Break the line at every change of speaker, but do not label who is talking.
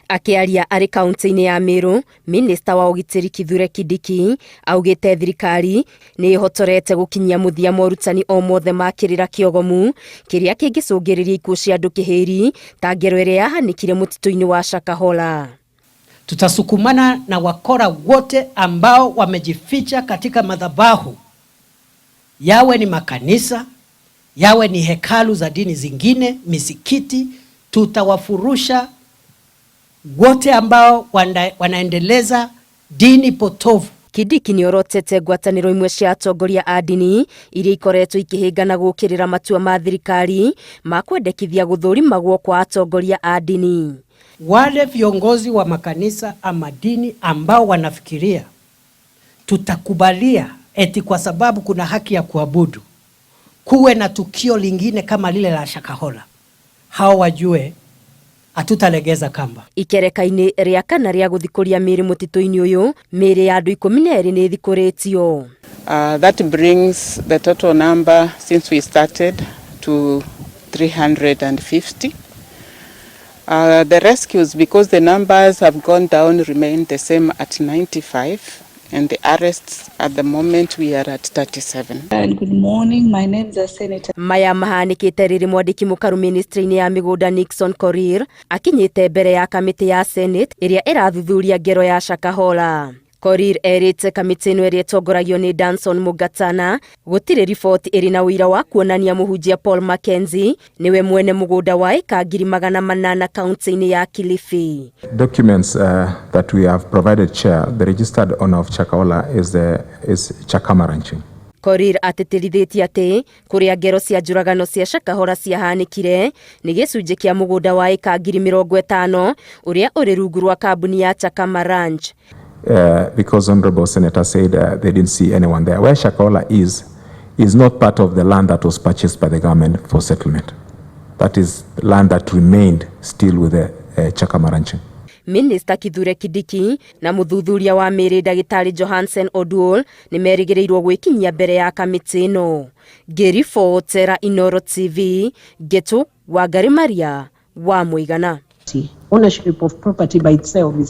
Akiaria ari kaunti-ini ya Meru, Minista wa Ugitiri Kindiki augite thirikari ni ihotorete gukinyia muthia morutani o mothe makirira kiogomu kiria kingicungiriria ikuo cia andu kihiri ta ngero iria yahanikire mutito-ini wa Shakahola.
Tutasukumana na wakora wote ambao wamejificha katika madhabahu, yawe ni makanisa, yawe ni hekalu za dini zingine, misikiti. Tutawafurusha wote ambao wanaendeleza dini potovu.
Kindiki ni orotete ngwataniro imwe cia atongoria a ndini iria ikoretwo ikihingana gukirira matua ma thirikari ma kwendekithia guthurimagwo kwa atongoria a ndini.
Wale viongozi wa makanisa ama dini ambao wanafikiria tutakubalia eti kwa sababu kuna haki ya kuabudu kuwe na tukio lingine kama lile la Shakahola, hao wajue atutalegeza kamba.
Ikereka-ini ria kana ria guthikuria miri mutito-ini uyu, miri ya andu 12 ni thikuritio.
That brings the total number since we started to 350. The rescues, because the numbers have gone down, remain the same at 95, and the arrests at the moment we are at 37.
And good morning, my name is Senator.
Maya mahanikite riri mwandiki mukaru ministry-ini ya migunda Nixon Korir akinyite mbere ya kamiti ya Senate iria irathuthuria ngero ya Shakahola. Korir erite kamiti ino iria itongoragio ni Danson Mugatana gutire riboti iri na wira wa kuonania muhunjia Paul Mackenzie niwe mwene mugunda wa eka 800 kaunti-ini ya Kilifi.
Documents that we have provided, Chair, the registered owner of Shakahola is Chakama Ranching.
Korir atetirithitie ati kuria ngero cia njuragano cia Shakahola ciahanikire ni gicunji kia mugunda wa eka 50,000 uria uri rungu rwa kambuni ya Chakama Ranch.
Because Honorable Senator said they didn't see anyone there. Where Shakahola is not part of the land that was purchased by the government for settlement. That is land that remained still with the Chakama Ranching.
Minista Kindiki na muthuthuria wa miri Dagitari Johansen Oduol ni merigireirwo gwikinyia mbere ya kamiti ino. Ngiribotera Inoro TV, Getu Wangari Maria wa Muigana.
Ownership of property by itself is